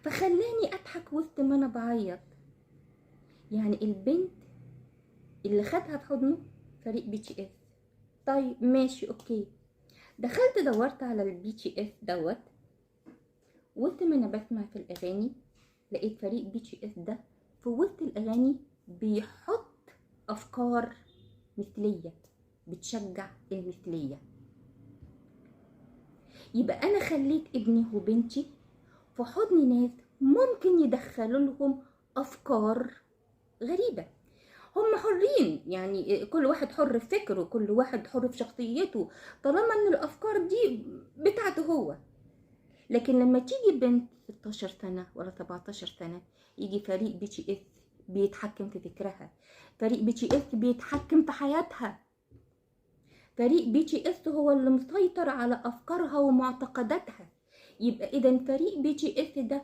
فخلاني اضحك وسط ما انا بعيط. يعني البنت اللي خدها في حضنه فريق بي تي اس. طيب ماشي اوكي، دخلت دورت على البي تي اس دوت، وسط ما انا بسمع في الاغاني لقيت فريق بي تي اس ده في وسط الاغاني بيحط افكار مثليه، بتشجع المثليه. يبقى انا خليت ابني وبنتي في حضن ناس ممكن يدخلوا لهم افكار غريبه. هم حرين، يعني كل واحد حر في فكره، كل واحد حر في شخصيته، طالما ان الافكار دي بتاعته هو. لكن لما تيجي بنت 16 سنة ولا 17 سنة يجي فريق بي تي اس بيتحكم في فكرها، فريق بي تي اس بيتحكم في حياتها، فريق بي تي اس هو اللي مسيطر على افكارها ومعتقداتها، يبقى اذا فريق بي تي اس ده